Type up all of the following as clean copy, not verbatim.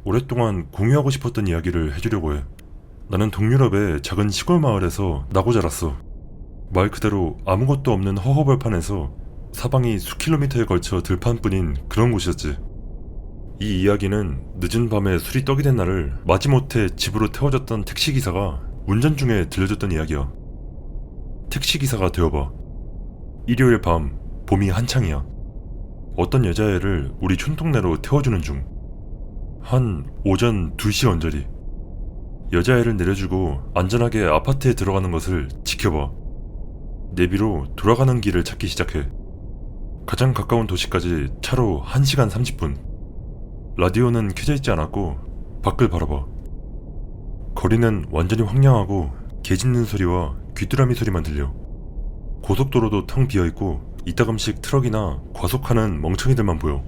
오랫동안 공유하고 싶었던 이야기를 해주려고 해. 나는 동유럽의 작은 시골 마을에서 나고 자랐어. 말 그대로 아무것도 없는 허허벌판에서 사방이 수킬로미터에 걸쳐 들판뿐인 그런 곳이었지. 이 이야기는 늦은 밤에 술이 떡이 된 날을 마지못해 집으로 태워줬던 택시기사가 운전 중에 들려줬던 이야기야. 택시기사가 되어봐. 일요일 밤, 봄이 한창이야. 어떤 여자애를 우리 촌동네로 태워주는 중. 한 오전 2시 언저리. 여자애를 내려주고 안전하게 아파트에 들어가는 것을 지켜봐. 내비로 돌아가는 길을 찾기 시작해. 가장 가까운 도시까지 차로 1시간 30분. 라디오는 켜져 있지 않았고 밖을 바라봐. 거리는 완전히 황량하고 개 짖는 소리와 귀뚜라미 소리만 들려. 고속도로도 텅 비어있고 이따금씩 트럭이나 과속하는 멍청이들만 보여.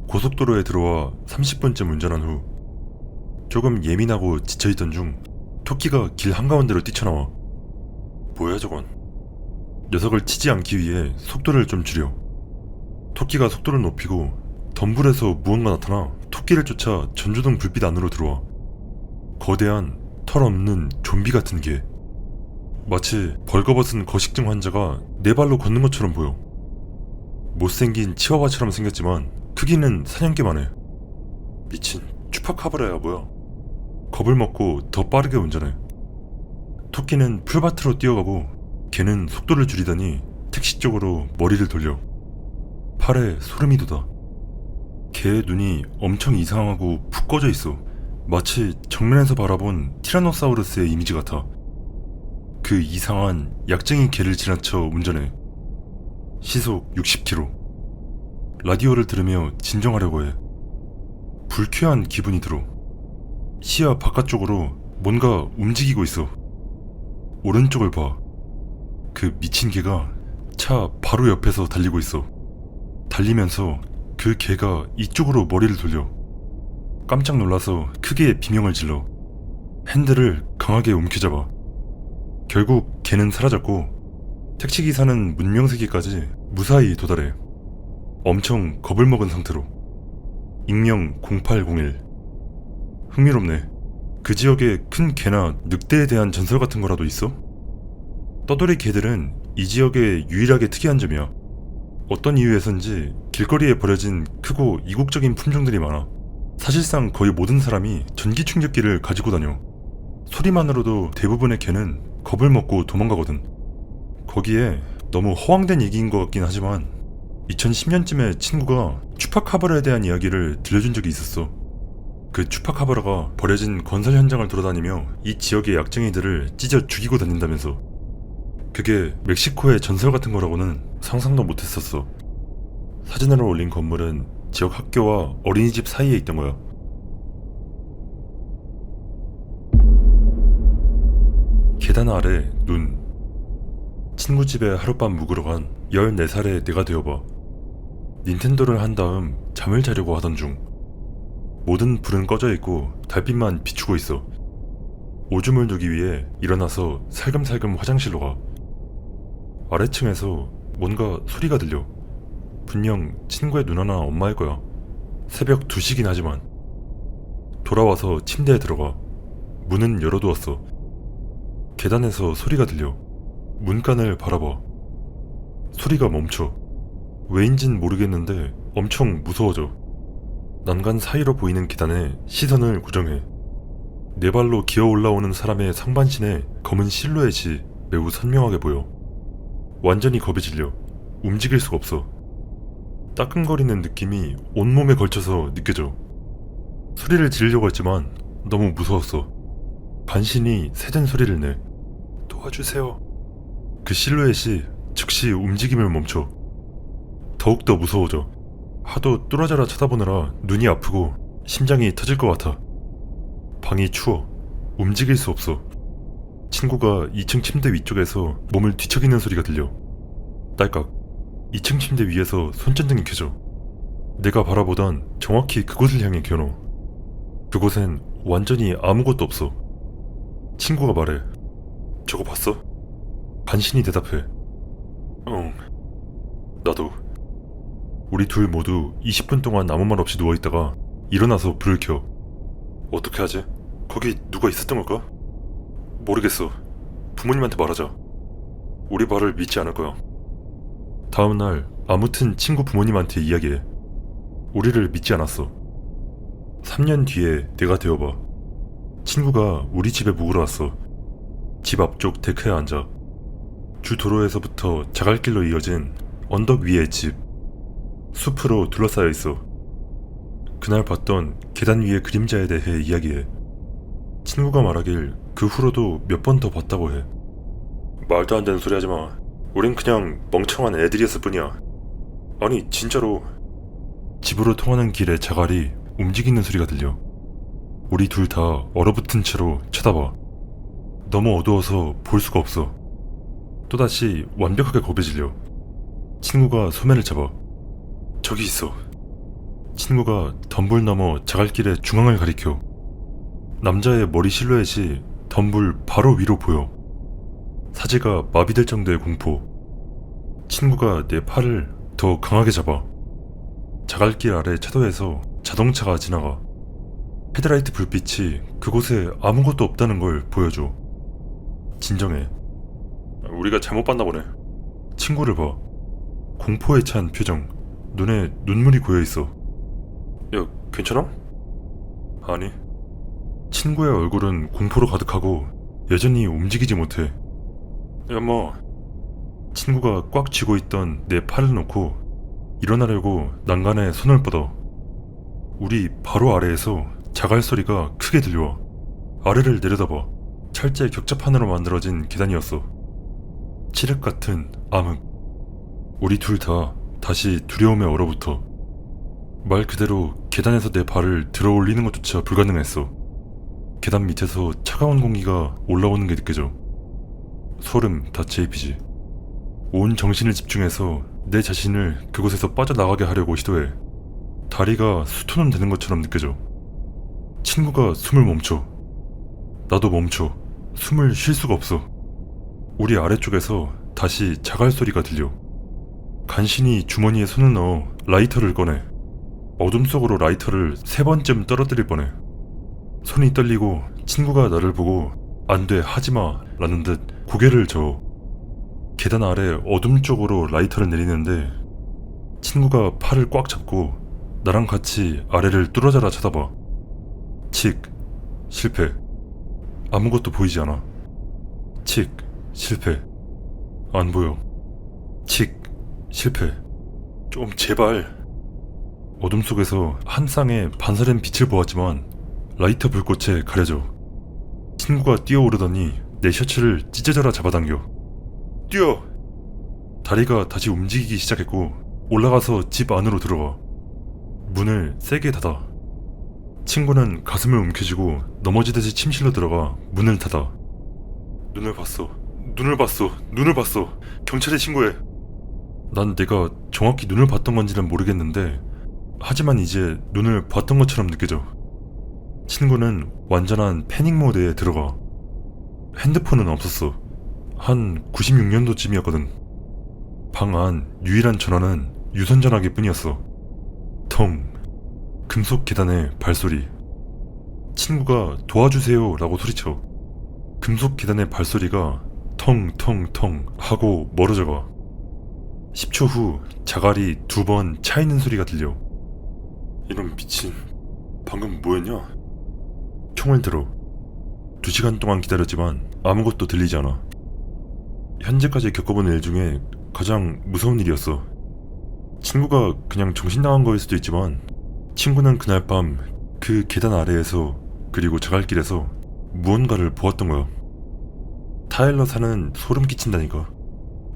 고속도로에 들어와 30분쯤 운전한 후 조금 예민하고 지쳐있던 중 토끼가 길 한가운데로 뛰쳐나와. 뭐야 저건? 녀석을 치지 않기 위해 속도를 좀 줄여. 토끼가 속도를 높이고 덤불에서 무언가 나타나 토끼를 쫓아 전조등 불빛 안으로 들어와. 거대한 털 없는 좀비 같은 개. 마치 벌거벗은 거식증 환자가 네 발로 걷는 것처럼 보여. 못생긴 치와와처럼 생겼지만 크기는 사냥개만 해. 미친 추파카브라야 뭐야. 겁을 먹고 더 빠르게 운전해. 토끼는 풀밭으로 뛰어가고 개는 속도를 줄이더니 택시 쪽으로 머리를 돌려. 팔에 소름이 돋아. 개의 눈이 엄청 이상하고 푹 꺼져 있어. 마치 정면에서 바라본 티라노사우루스의 이미지 같아. 그 이상한 약쟁이 개를 지나쳐 운전해. 시속 60km. 라디오를 들으며 진정하려고 해. 불쾌한 기분이 들어. 시야 바깥쪽으로 뭔가 움직이고 있어. 오른쪽을 봐. 그 미친 개가 차 바로 옆에서 달리고 있어. 달리면서 그 개가 이쪽으로 머리를 돌려. 깜짝 놀라서 크게 비명을 질러. 핸들을 강하게 움켜잡아. 결국 개는 사라졌고 택시기사는 문명세계까지 무사히 도달해. 엄청 겁을 먹은 상태로. 익명 0801. 흥미롭네. 그 지역에 큰 개나 늑대에 대한 전설 같은 거라도 있어? 떠돌이 개들은 이 지역의 유일하게 특이한 점이야. 어떤 이유에선지 길거리에 버려진 크고 이국적인 품종들이 많아. 사실상 거의 모든 사람이 전기 충격기를 가지고 다녀. 소리만으로도 대부분의 개는 겁을 먹고 도망가거든. 거기에 너무 허황된 얘기인 것 같긴 하지만 2010년쯤에 친구가 추파카브라에 대한 이야기를 들려준 적이 있었어. 그 추파카브라가 버려진 건설 현장을 돌아다니며 이 지역의 약쟁이들을 찢어 죽이고 다닌다면서. 그게 멕시코의 전설 같은 거라고는 상상도 못했었어. 사진으로 올린 건물은 지역 학교와 어린이집 사이에 있던 거야. 계단 아래 눈. 친구 집에 하룻밤 묵으러 간 14살의 내가 되어봐. 닌텐도를 한 다음 잠을 자려고 하던 중. 모든 불은 꺼져 있고 달빛만 비추고 있어. 오줌을 누기 위해 일어나서 살금살금 화장실로 가. 아래층에서 뭔가 소리가 들려. 분명 친구의 누나나 엄마일 거야. 새벽 2시긴 하지만. 돌아와서 침대에 들어가. 문은 열어두었어. 계단에서 소리가 들려. 문간을 바라봐. 소리가 멈춰. 왜인진 모르겠는데 엄청 무서워져. 난간 사이로 보이는 계단에 시선을 고정해. 네 발로 기어 올라오는 사람의 상반신에 검은 실루엣이 매우 선명하게 보여. 완전히 겁에 질려. 움직일 수가 없어. 따끔거리는 느낌이 온몸에 걸쳐서 느껴져. 소리를 지르려고 했지만 너무 무서웠어. 간신히 세된 소리를 내. 도와주세요. 그 실루엣이 즉시 움직임을 멈춰. 더욱더 무서워져. 하도 뚫어져라 쳐다보느라 눈이 아프고 심장이 터질 것 같아. 방이 추워. 움직일 수 없어. 친구가 2층 침대 위쪽에서 몸을 뒤척이는 소리가 들려. 딸깍. 2층 침대 위에서 손전등이 켜져. 내가 바라보던 정확히 그곳을 향해 겨눠. 그곳엔 완전히 아무것도 없어. 친구가 말해. 저거 봤어? 간신히 대답해. 응. 나도. 우리 둘 모두 20분 동안 아무 말 없이 누워있다가 일어나서 불을 켜. 어떻게 하지? 거기 누가 있었던 걸까? 모르겠어. 부모님한테 말하자. 우리 말을 믿지 않을 거야. 다음날 아무튼 친구 부모님한테 이야기해. 우리를 믿지 않았어. 3년 뒤에 내가 되어봐. 친구가 우리 집에 묵으러 왔어. 집 앞쪽 데크에 앉아. 주 도로에서부터 자갈길로 이어진 언덕 위의 집. 숲으로 둘러싸여 있어. 그날 봤던 계단 위의 그림자에 대해 이야기해. 친구가 말하길 그 후로도 몇 번 더 봤다고 해. 말도 안 되는 소리 하지 마. 우린 그냥 멍청한 애들이었을 뿐이야. 아니 진짜로. 집으로 통하는 길에 자갈이 움직이는 소리가 들려. 우리 둘 다 얼어붙은 채로 쳐다봐. 너무 어두워서 볼 수가 없어. 또다시 완벽하게 겁에 질려. 친구가 소매를 잡아. 저기 있어. 친구가 덤불 너머 자갈길의 중앙을 가리켜. 남자의 머리 실루엣이 덤불 바로 위로 보여. 사지가 마비될 정도의 공포. 친구가 내 팔을 더 강하게 잡아. 자갈길 아래 차도에서 자동차가 지나가. 헤드라이트 불빛이 그곳에 아무것도 없다는 걸 보여줘. 진정해. 우리가 잘못 봤나 보네. 친구를 봐. 공포에 찬 표정. 눈에 눈물이 고여있어. 야, 괜찮아? 아니. 친구의 얼굴은 공포로 가득하고 여전히 움직이지 못해. 야, 뭐. 친구가 꽉 쥐고 있던 내 팔을 놓고 일어나려고 난간에 손을 뻗어. 우리 바로 아래에서 자갈 소리가 크게 들려와. 아래를 내려다봐. 철제 격자판으로 만들어진 계단이었어. 칠흑 같은 암흑. 우리 둘 다 다시 두려움에 얼어붙어. 말 그대로 계단에서 내 발을 들어 올리는 것조차 불가능했어. 계단 밑에서 차가운 공기가 올라오는 게 느껴져. 소름 돋치히지. 온 정신을 집중해서 내 자신을 그곳에서 빠져나가게 하려고 시도해. 다리가 수토는 되는 것처럼 느껴져. 친구가 숨을 멈춰. 나도 멈춰. 숨을 쉴 수가 없어. 우리 아래쪽에서 다시 자갈 소리가 들려. 간신히 주머니에 손을 넣어 라이터를 꺼내. 어둠 속으로 라이터를 3번쯤 떨어뜨릴 뻔해. 손이 떨리고 친구가 나를 보고 안 돼 하지마 라는 듯 고개를 저어. 계단 아래 어둠 쪽으로 라이터를 내리는데 친구가 팔을 꽉 잡고 나랑 같이 아래를 뚫어져라 쳐다봐. 칙, 실패. 아무것도 보이지 않아. 칙, 실패. 안 보여. 칙, 실패. 좀 제발. 어둠 속에서 한 쌍의 반사된 빛을 보았지만 라이터 불꽃에 가려져. 친구가 뛰어오르더니 내 셔츠를 찢어져라 잡아당겨. 뛰어! 다리가 다시 움직이기 시작했고 올라가서 집 안으로 들어가. 문을 세게 닫아. 친구는 가슴을 움켜쥐고 넘어지듯이 침실로 들어가 문을 닫아. 눈을 봤어. 눈을 봤어. 눈을 봤어. 경찰에 신고해. 난 내가 정확히 눈을 봤던 건지는 모르겠는데 하지만 이제 눈을 봤던 것처럼 느껴져. 친구는 완전한 패닉 모드에 들어가. 핸드폰은 없었어. 한 96년도쯤이었거든. 방 안 유일한 전화는 유선 전화기 뿐이었어. 텅. 금속 계단의 발소리. 친구가 도와주세요 라고 소리쳐. 금속 계단의 발소리가 텅텅텅 하고 멀어져가. 10초 후 자갈이 2번 차이는 소리가 들려. 이런 미친. 방금 뭐였냐? 총을 들어. 2시간 동안 기다렸지만 아무것도 들리지 않아. 현재까지 겪어본 일 중에 가장 무서운 일이었어. 친구가 그냥 정신 나간 거일 수도 있지만 친구는 그날 밤 그 계단 아래에서 그리고 자갈길에서 무언가를 보았던 거야. 타일러 사는 소름 끼친다니까.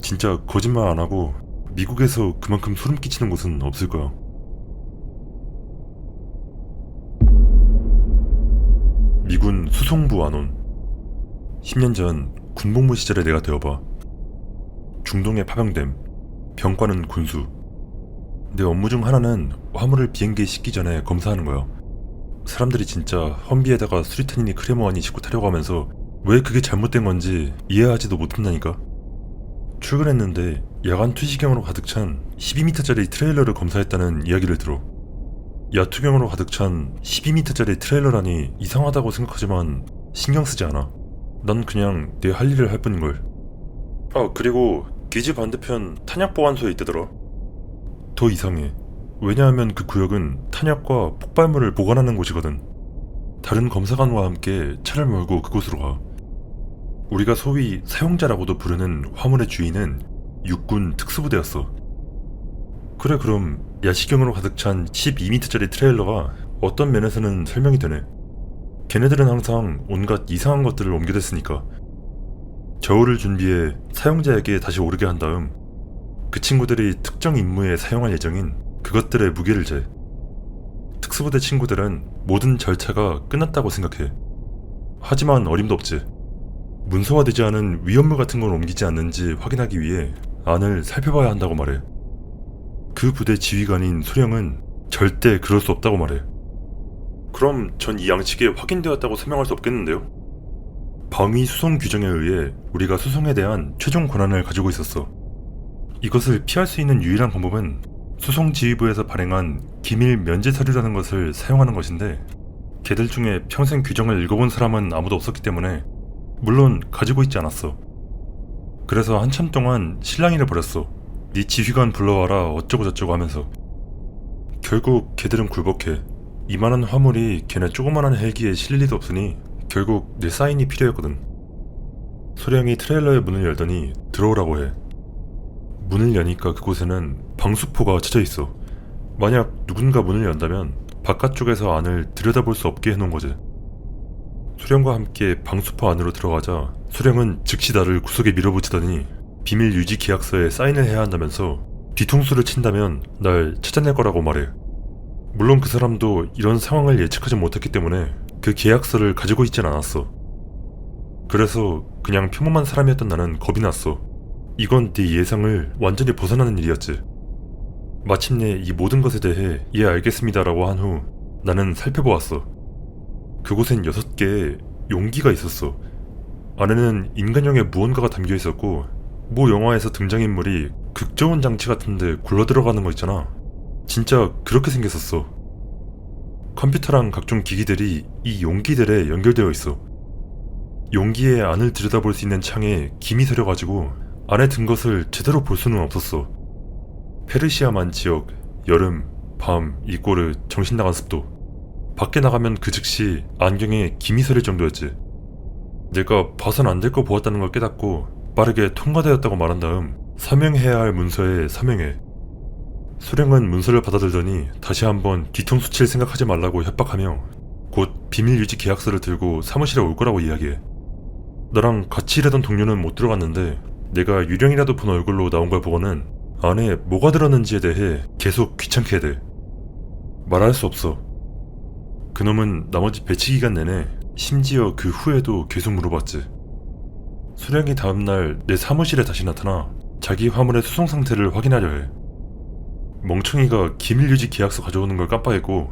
진짜 거짓말 안 하고 미국에서 그만큼 소름 끼치는 곳은 없을 거야. 미군 수송부 안원. 10년 전 군복무 시절에 내가 되어봐. 중동에 파병됨. 병과는 군수. 내 업무 중 하나는 화물을 비행기에 싣기 전에 검사하는 거야. 사람들이 진짜 험비에다가 수리탄이니 크레모아니 싣고 타려고 하면서 왜 그게 잘못된 건지 이해하지도 못한다니까. 출근했는데 야간 투시경으로 가득 찬 12m짜리 트레일러를 검사했다는 이야기를 들어. 야투경으로 가득 찬 12m짜리 트레일러라니 이상하다고 생각하지만 신경 쓰지 않아. 난 그냥 내 할 일을 할 뿐인걸. 그리고 기지 반대편 탄약 보관소에 있대더라. 더 이상해. 왜냐하면 그 구역은 탄약과 폭발물을 보관하는 곳이거든. 다른 검사관과 함께 차를 몰고 그곳으로 가. 우리가 소위 사용자라고도 부르는 화물의 주인은 육군 특수부대였어. 그래, 그럼 야시경으로 가득 찬 12m짜리 트레일러가 어떤 면에서는 설명이 되네. 걔네들은 항상 온갖 이상한 것들을 옮겨댔으니까. 저울을 준비해 사용자에게 다시 오르게 한 다음 그 친구들이 특정 임무에 사용할 예정인 그것들의 무게를 재. 특수부대 친구들은 모든 절차가 끝났다고 생각해. 하지만 어림도 없지. 문서화되지 않은 위험물 같은 걸 옮기지 않는지 확인하기 위해 안을 살펴봐야 한다고 말해. 그 부대 지휘관인 소령은 절대 그럴 수 없다고 말해. 그럼 전 이 양식에 확인되었다고 설명할 수 없겠는데요? 방위 수송 규정에 의해 우리가 수송에 대한 최종 권한을 가지고 있었어. 이것을 피할 수 있는 유일한 방법은 수송지휘부에서 발행한 기밀 면제 서류라는 것을 사용하는 것인데, 걔들 중에 평생 규정을 읽어본 사람은 아무도 없었기 때문에 물론 가지고 있지 않았어. 그래서 한참 동안 실랑이를 벌였어. 네 지휘관 불러와라 어쩌고저쩌고 하면서. 결국 걔들은 굴복해. 이만한 화물이 걔네 조그만한 헬기에 실릴 리도 없으니 결국 내 사인이 필요했거든. 소령이 트레일러의 문을 열더니 들어오라고 해. 문을 여니까 그곳에는 방수포가 쳐져 있어. 만약 누군가 문을 연다면 바깥쪽에서 안을 들여다볼 수 없게 해놓은 거지. 소령과 함께 방수포 안으로 들어가자 소령은 즉시 나를 구석에 밀어붙이더니 비밀 유지 계약서에 사인을 해야 한다면서 뒤통수를 친다면 날 찾아낼 거라고 말해. 물론 그 사람도 이런 상황을 예측하지 못했기 때문에 그 계약서를 가지고 있진 않았어. 그래서 그냥 평범한 사람이었던 나는 겁이 났어. 이건 네 예상을 완전히 벗어나는 일이었지. 마침내 이 모든 것에 대해 예 알겠습니다라고 한 후 나는 살펴보았어. 그곳엔 6개의 용기가 있었어. 안에는 인간형의 무언가가 담겨 있었고, 모 영화에서 등장인물이 극저온 장치 같은데 굴러 들어가는 거 있잖아. 진짜 그렇게 생겼었어. 컴퓨터랑 각종 기기들이 이 용기들에 연결되어 있어. 용기의 안을 들여다볼 수 있는 창에 김이 서려가지고 안에 든 것을 제대로 볼 수는 없었어. 페르시아만 지역, 여름, 밤, 이꼬르, 정신나간 습도. 밖에 나가면 그 즉시 안경에 김이 서릴 정도였지. 내가 봐선 안 될 거 보았다는 걸 깨닫고 빠르게 통과되었다고 말한 다음 서명해야 할 문서에 서명해. 소령은 문서를 받아들더니 다시 한번 뒤통수 칠 생각하지 말라고 협박하며 곧 비밀유지 계약서를 들고 사무실에 올 거라고 이야기해. 나랑 같이 일하던 동료는 못 들어갔는데 내가 유령이라도 본 얼굴로 나온 걸 보고는 안에 뭐가 들었는지에 대해 계속 귀찮게 돼. 말할 수 없어. 그놈은 나머지 배치 기간 내내 심지어 그 후에도 계속 물어봤지. 소령이 다음날 내 사무실에 다시 나타나 자기 화물의 수송 상태를 확인하려 해. 멍청이가 기밀유지 계약서 가져오는 걸 깜빡했고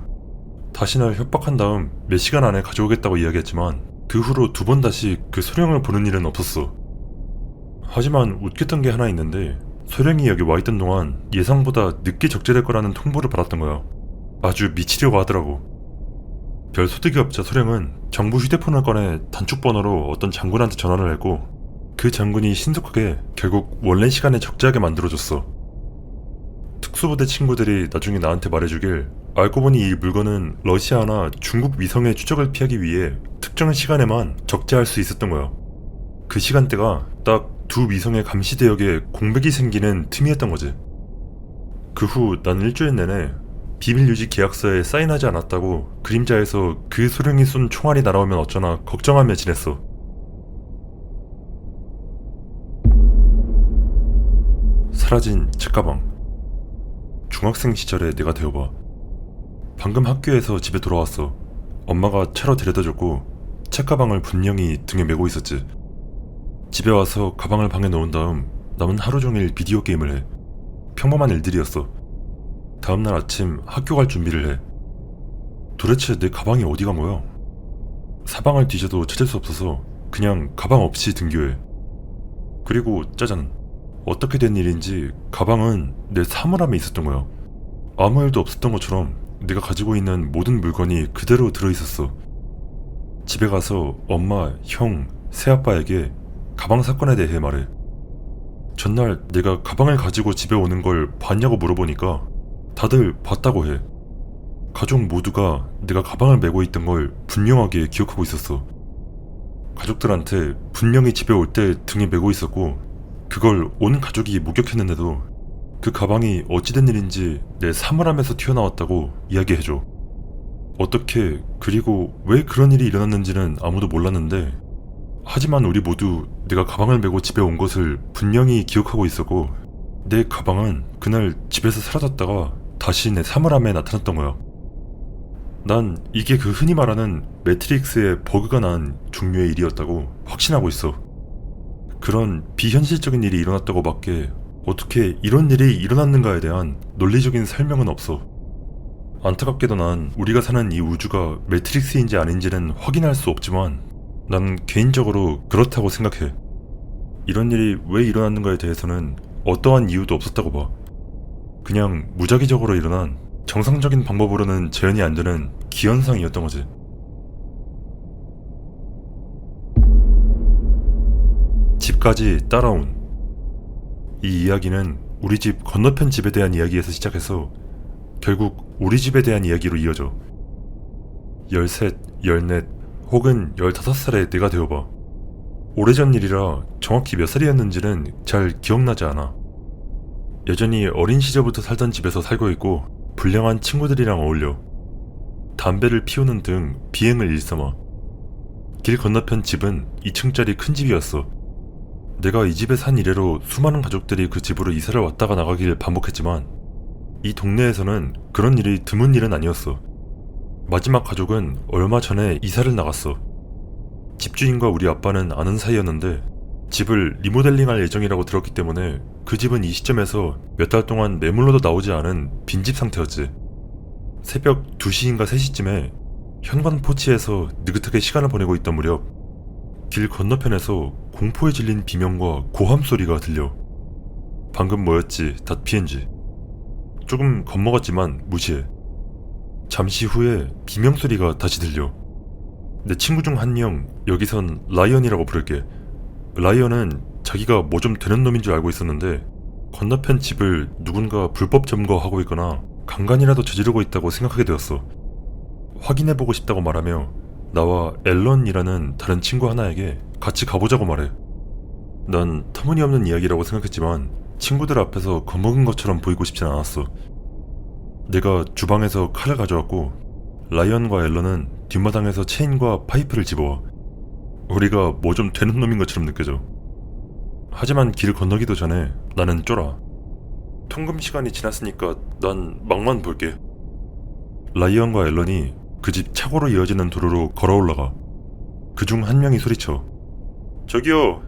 다시 날 협박한 다음 몇 시간 안에 가져오겠다고 이야기했지만 그 후로 2번 다시 그 소령을 보는 일은 없었어. 하지만 웃겼던 게 하나 있는데, 소령이 여기 와있던 동안 예상보다 늦게 적재될 거라는 통보를 받았던 거야. 아주 미치려고 하더라고. 별 소득이 없자 소령은 정부 휴대폰을 꺼내 단축번호로 어떤 장군한테 전화를 했고 그 장군이 신속하게 결국 원래 시간에 적재하게 만들어줬어. 특수부대 친구들이 나중에 나한테 말해주길, 알고 보니 이 물건은 러시아나 중국 위성의 추적을 피하기 위해 특정 시간에만 적재할 수 있었던 거야. 그 시간대가 딱 2 위성의 감시 대역에 공백이 생기는 틈이었던 거지. 그 후 난 일주일 내내 비밀유지 계약서에 사인하지 않았다고 그림자에서 그 소령이 쏜 총알이 날아오면 어쩌나 걱정하며 지냈어. 사라진 책가방. 중학생 시절의 내가 되어봐. 방금 학교에서 집에 돌아왔어. 엄마가 차로 데려다줬고 책가방을 분명히 등에 메고 있었지. 집에 와서 가방을 방에 넣은 다음 남은 하루 종일 비디오 게임을 해. 평범한 일들이었어. 다음날 아침 학교 갈 준비를 해. 도대체 내 가방이 어디 간 거야? 사방을 뒤져도 찾을 수 없어서 그냥 가방 없이 등교해. 그리고 짜잔, 어떻게 된 일인지 가방은 내 사물함에 있었던 거야. 아무 일도 없었던 것처럼 내가 가지고 있는 모든 물건이 그대로 들어있었어. 집에 가서 엄마, 형, 새아빠에게 가방 사건에 대해 말해. 전날 내가 가방을 가지고 집에 오는 걸 봤냐고 물어보니까 다들 봤다고 해. 가족 모두가 내가 가방을 메고 있던 걸 분명하게 기억하고 있었어. 가족들한테 분명히 집에 올 때 등에 메고 있었고 그걸 온 가족이 목격했는데도 그 가방이 어찌된 일인지 내 사물함에서 튀어나왔다고 이야기해줘. 어떻게 그리고 왜 그런 일이 일어났는지는 아무도 몰랐는데 하지만 우리 모두 내가 가방을 메고 집에 온 것을 분명히 기억하고 있었고 내 가방은 그날 집에서 사라졌다가 다시 내 사물함에 나타났던 거야. 난 이게 그 흔히 말하는 매트릭스에 버그가 난 종류의 일이었다고 확신하고 있어. 그런 비현실적인 일이 일어났다고 밖에 어떻게 이런 일이 일어났는가에 대한 논리적인 설명은 없어. 안타깝게도 난 우리가 사는 이 우주가 매트릭스인지 아닌지는 확인할 수 없지만 난 개인적으로 그렇다고 생각해. 이런 일이 왜 일어났는가에 대해서는 어떠한 이유도 없었다고 봐. 그냥 무작위적으로 일어난 정상적인 방법으로는 재현이 안 되는 기현상이었던 거지. 집까지 따라온. 이 이야기는 우리 집 건너편 집에 대한 이야기에서 시작해서 결국 우리 집에 대한 이야기로 이어져. 13, 14 혹은 15살의 내가 되어봐. 오래전 일이라 정확히 몇 살이었는지는 잘 기억나지 않아. 여전히 어린 시절부터 살던 집에서 살고 있고 불량한 친구들이랑 어울려. 담배를 피우는 등 비행을 일삼아. 길 건너편 집은 2층짜리 큰 집이었어. 내가 이 집에 산 이래로 수많은 가족들이 그 집으로 이사를 왔다가 나가길 반복했지만 이 동네에서는 그런 일이 드문 일은 아니었어. 마지막 가족은 얼마 전에 이사를 나갔어. 집주인과 우리 아빠는 아는 사이였는데 집을 리모델링할 예정이라고 들었기 때문에 그 집은 이 시점에서 몇 달 동안 매물로도 나오지 않은 빈집 상태였지. 새벽 2시인가 3시쯤에 현관 포치에서 느긋하게 시간을 보내고 있던 무렵 길 건너편에서 공포에 질린 비명과 고함 소리가 들려. 방금 뭐였지? PNG. 조금 겁먹었지만 무시해. 잠시 후에 비명 소리가 다시 들려. 내 친구 중 한 명, 여기선 라이언이라고 부를게. 라이언은 자기가 뭐 좀 되는 놈인 줄 알고 있었는데 건너편 집을 누군가 불법 점거하고 있거나 강간이라도 저지르고 있다고 생각하게 되었어. 확인해보고 싶다고 말하며 나와 앨런이라는 다른 친구 하나에게 같이 가보자고 말해. 난 터무니없는 이야기라고 생각했지만 친구들 앞에서 겁먹은 것처럼 보이고 싶진 않았어. 내가 주방에서 칼을 가져왔고 라이언과 앨런은 뒷마당에서 체인과 파이프를 집어와. 우리가 뭐 좀 되는 놈인 것처럼 느껴져. 하지만 길 건너기도 전에 나는 쫄아. 통금 시간이 지났으니까 난 막만 볼게. 라이언과 앨런이 그 집 차고로 이어지는 도로로 걸어 올라가. 그중 한 명이 소리쳐. 저기요!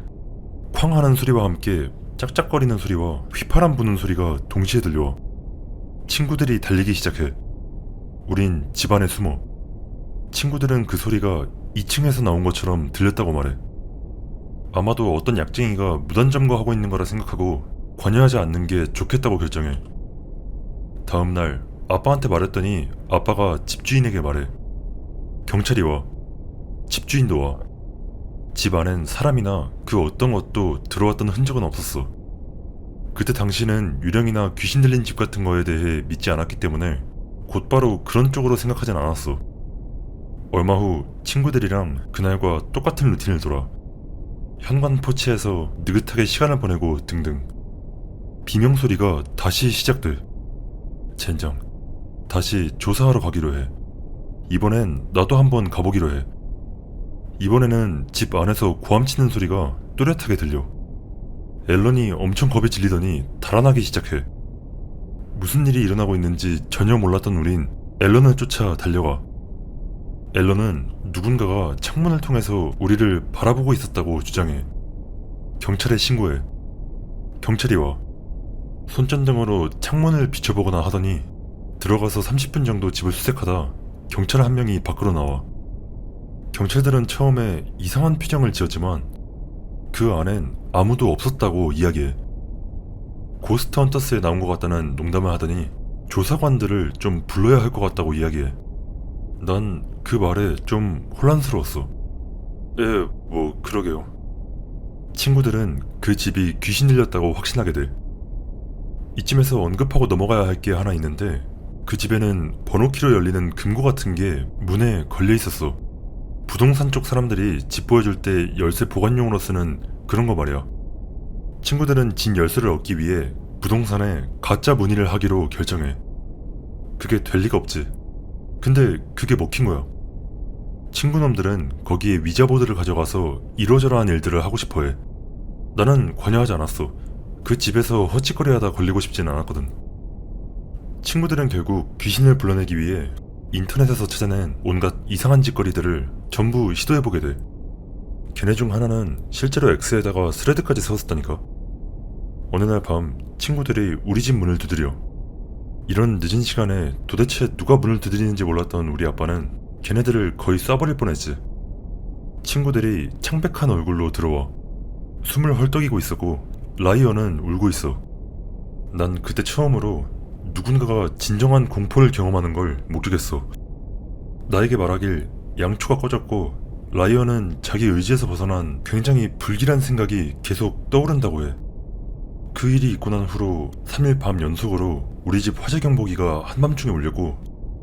쾅 하는 소리와 함께 짝짝거리는 소리와 휘파람 부는 소리가 동시에 들려와. 친구들이 달리기 시작해. 우린 집 안에 숨어. 친구들은 그 소리가 2층에서 나온 것처럼 들렸다고 말해. 아마도 어떤 약쟁이가 무단점거하고 있는 거라 생각하고 관여하지 않는 게 좋겠다고 결정해. 다음날 아빠한테 말했더니 아빠가 집주인에게 말해. 경찰이 와. 집주인도 와. 집 안엔 사람이나 그 어떤 것도 들어왔던 흔적은 없었어. 그때 당시는 유령이나 귀신 들린 집 같은 거에 대해 믿지 않았기 때문에 곧바로 그런 쪽으로 생각하진 않았어. 얼마 후 친구들이랑 그날과 똑같은 루틴을 돌아. 현관 포치에서 느긋하게 시간을 보내고 등등. 비명 소리가 다시 시작돼. 젠장. 다시 조사하러 가기로 해. 이번엔 나도 한번 가보기로 해. 이번에는 집 안에서 고함치는 소리가 또렷하게 들려. 앨런이 엄청 겁에 질리더니 달아나기 시작해. 무슨 일이 일어나고 있는지 전혀 몰랐던 우린 앨런을 쫓아 달려가. 앨런은 누군가가 창문을 통해서 우리를 바라보고 있었다고 주장해. 경찰에 신고해. 경찰이 와. 손전등으로 창문을 비춰보거나 하더니 들어가서 30분 정도 집을 수색하다 경찰 한 명이 밖으로 나와. 경찰들은 처음에 이상한 표정을 지었지만 그 안엔 아무도 없었다고 이야기해. 고스트 헌터스에 나온 것 같다는 농담을 하더니 조사관들을 좀 불러야 할 것 같다고 이야기해. 난 그 말에 좀 혼란스러웠어. 예, 뭐 그러게요. 친구들은 그 집이 귀신 들렸다고 확신하게 돼. 이쯤에서 언급하고 넘어가야 할 게 하나 있는데, 그 집에는 번호키로 열리는 금고 같은 게 문에 걸려 있었어. 부동산 쪽 사람들이 집 보여줄 때 열쇠 보관용으로 쓰는 그런 거 말이야. 친구들은 진 열쇠를 얻기 위해 부동산에 가짜 문의를 하기로 결정해. 그게 될 리가 없지. 근데 그게 먹힌 거야. 친구놈들은 거기에 위자보드를 가져가서 이러저러한 일들을 하고 싶어해. 나는 관여하지 않았어. 그 집에서 헛짓거리하다 걸리고 싶진 않았거든. 친구들은 결국 귀신을 불러내기 위해 인터넷에서 찾아낸 온갖 이상한 짓거리들을 전부 시도해보게 돼. 걔네 중 하나는 실제로 X에다가 스레드까지 세웠었다니까. 어느 날 밤 친구들이 우리 집 문을 두드려. 이런 늦은 시간에 도대체 누가 문을 두드리는지 몰랐던 우리 아빠는 걔네들을 거의 쏴버릴 뻔했지. 친구들이 창백한 얼굴로 들어와. 숨을 헐떡이고 있었고 라이언은 울고 있어. 난 그때 처음으로 누군가가 진정한 공포를 경험하는 걸 목격했어. 나에게 말하길 양초가 꺼졌고 라이언은 자기 의지에서 벗어난 굉장히 불길한 생각이 계속 떠오른다고 해. 그 일이 있고 난 후로 3일 밤 연속으로 우리 집 화재 경보기가 한밤중에 울렸고,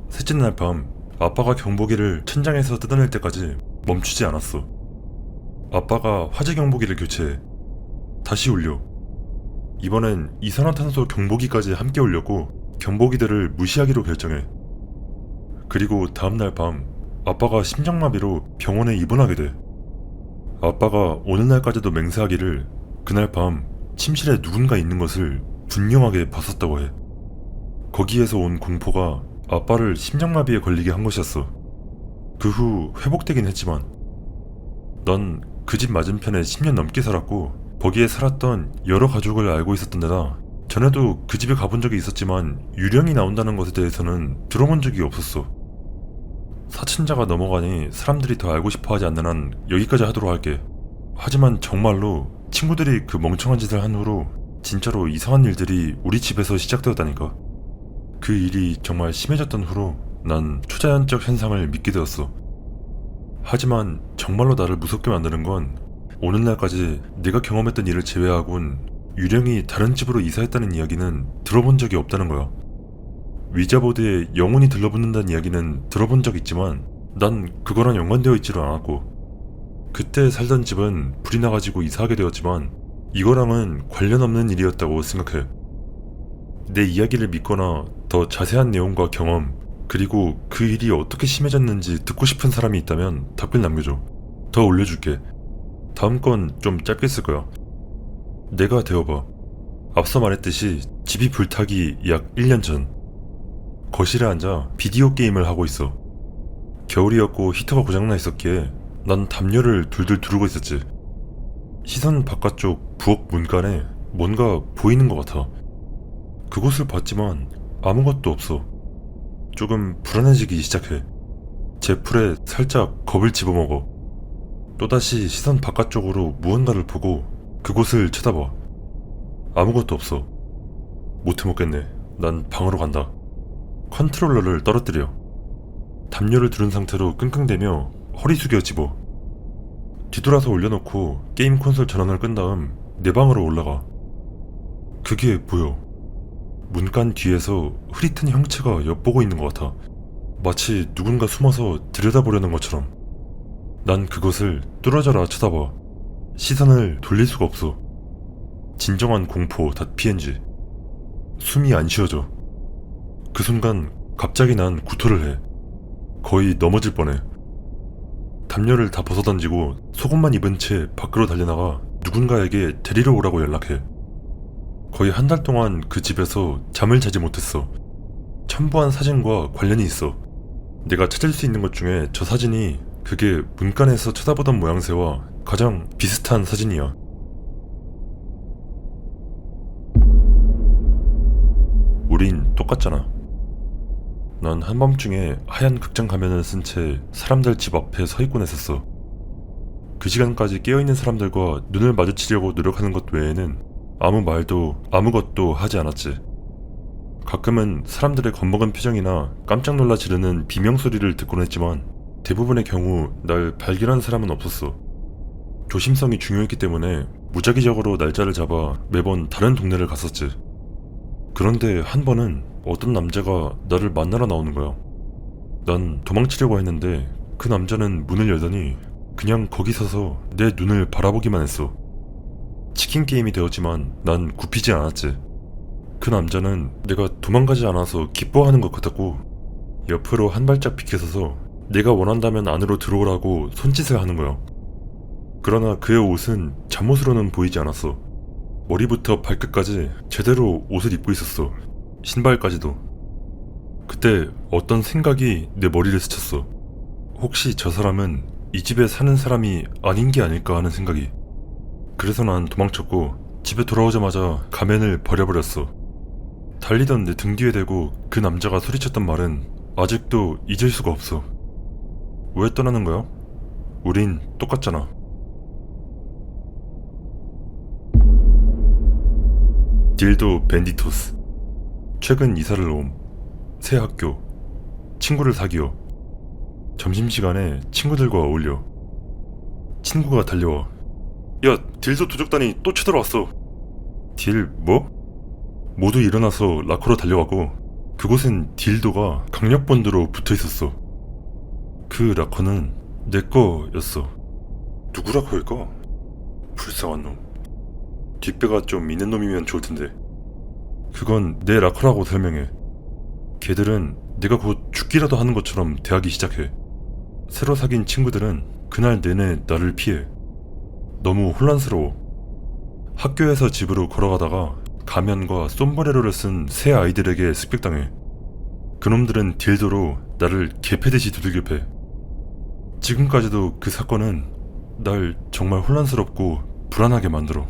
셋째 날 밤 아빠가 경보기를 천장에서 뜯어낼 때까지 멈추지 않았어. 아빠가 화재 경보기를 교체해. 다시 울려. 이번엔 이산화탄소 경보기까지 함께 울렸고 경보기들을 무시하기로 결정해. 그리고 다음날 밤 아빠가 심장마비로 병원에 입원하게 돼. 아빠가 오늘날까지도 맹세하기를 그날 밤 침실에 누군가 있는 것을 분명하게 봤었다고 해. 거기에서 온 공포가 아빠를 심장마비에 걸리게 한 것이었어. 그 후 회복되긴 했지만 난 그 집 맞은편에 10년 넘게 살았고 거기에 살았던 여러 가족을 알고 있었던 데다 전에도 그 집에 가본 적이 있었지만 유령이 나온다는 것에 대해서는 들어본 적이 없었어. 사춘자가 넘어가니 사람들이 더 알고 싶어 하지 않는 한 여기까지 하도록 할게. 하지만 정말로 친구들이 그 멍청한 짓을 한 후로 진짜로 이상한 일들이 우리 집에서 시작되었다니까. 그 일이 정말 심해졌던 후로 난 초자연적 현상을 믿게 되었어. 하지만 정말로 나를 무섭게 만드는 건 오늘날까지 내가 경험했던 일을 제외하곤 유령이 다른 집으로 이사했다는 이야기는 들어본 적이 없다는 거야. 위자보드에 영혼이 들러붙는다는 이야기는 들어본 적 있지만 난 그거랑 연관되어 있지도 않았고, 그때 살던 집은 불이 나가지고 이사하게 되었지만 이거랑은 관련 없는 일이었다고 생각해. 내 이야기를 믿거나 더 자세한 내용과 경험, 그리고 그 일이 어떻게 심해졌는지 듣고 싶은 사람이 있다면 답글 남겨줘. 더 올려줄게. 다음 건 좀 짧게 쓸 거야. 내가 되어봐. 앞서 말했듯이 집이 불타기 약 1년 전. 거실에 앉아 비디오 게임을 하고 있어. 겨울이었고 히터가 고장나 있었기에 난 담요를 둘둘 두르고 있었지. 시선 바깥쪽 부엌 문간에 뭔가 보이는 것 같아. 그곳을 봤지만 아무것도 없어. 조금 불안해지기 시작해. 제 풀에 살짝 겁을 집어먹어. 또다시 시선 바깥쪽으로 무언가를 보고 그곳을 쳐다봐. 아무것도 없어. 못 해먹겠네. 난 방으로 간다. 컨트롤러를 떨어뜨려. 담요를 두른 상태로 끙끙대며 허리 숙여 집어. 뒤돌아서 올려놓고 게임 콘솔 전원을 끈 다음 내 방으로 올라가. 그게 보여. 문간 뒤에서 흐릿한 형체가 엿보고 있는 것 같아. 마치 누군가 숨어서 들여다보려는 것처럼. 난 그것을 뚫어져라 쳐다봐. 시선을 돌릴 수가 없어. 진정한 공포 .png. 숨이 안 쉬어져. 그 순간 갑자기 난 구토를 해. 거의 넘어질 뻔해. 담요를 다 벗어던지고 속옷만 입은 채 밖으로 달려나가 누군가에게 데리러 오라고 연락해. 거의 한 달 동안 그 집에서 잠을 자지 못했어. 첨부한 사진과 관련이 있어. 내가 찾을 수 있는 것 중에 저 사진이 그게 문간에서 쳐다보던 모양새와 가장 비슷한 사진이야. 우린 똑같잖아. 난 한밤중에 하얀 극장 가면을 쓴 채 사람들 집 앞에 서 있곤 했었어. 그 시간까지 깨어있는 사람들과 눈을 마주치려고 노력하는 것 외에는 아무 말도 아무것도 하지 않았지. 가끔은 사람들의 겁먹은 표정이나 깜짝 놀라 지르는 비명소리를 듣곤 했지만 대부분의 경우 날 발견한 사람은 없었어. 조심성이 중요했기 때문에 무작위적으로 날짜를 잡아 매번 다른 동네를 갔었지. 그런데 한 번은 어떤 남자가 나를 만나러 나오는 거야. 난 도망치려고 했는데 그 남자는 문을 열더니 그냥 거기 서서 내 눈을 바라보기만 했어. 치킨 게임이 되었지만 난 굽히지 않았지. 그 남자는 내가 도망가지 않아서 기뻐하는 것 같았고 옆으로 한 발짝 비켜서서 내가 원한다면 안으로 들어오라고 손짓을 하는 거야. 그러나 그의 옷은 잠옷으로는 보이지 않았어. 머리부터 발끝까지 제대로 옷을 입고 있었어. 신발까지도. 그때 어떤 생각이 내 머리를 스쳤어. 혹시 저 사람은 이 집에 사는 사람이 아닌 게 아닐까 하는 생각이. 그래서 난 도망쳤고 집에 돌아오자마자 가면을 버려버렸어. 달리던 내 등 뒤에 대고 그 남자가 소리쳤던 말은 아직도 잊을 수가 없어. 왜 떠나는 거야? 우린 똑같잖아. 딜도 밴디토스. 최근 이사를 옴. 새 학교. 친구를 사귀어. 점심시간에 친구들과 어울려. 친구가 달려와. 야, 딜도 도적단이 또 쳐들어왔어. 딜 뭐? 모두 일어나서 라커로 달려가고 그곳엔 딜도가 강력본드로 붙어있었어. 그 라커는 내 거였어. 누구 라커일까? 불쌍한 놈. 뒷배가 좀 있는 놈이면 좋을 텐데. 그건 내 라커라고 설명해. 걔들은 내가 곧 죽기라도 하는 것처럼 대하기 시작해. 새로 사귄 친구들은 그날 내내 나를 피해. 너무 혼란스러워. 학교에서 집으로 걸어가다가 가면과 솜브레로를 쓴 새 아이들에게 습격당해. 그놈들은 딜도로 나를 개패듯이 두들겨 패. 지금까지도 그 사건은 날 정말 혼란스럽고 불안하게 만들어.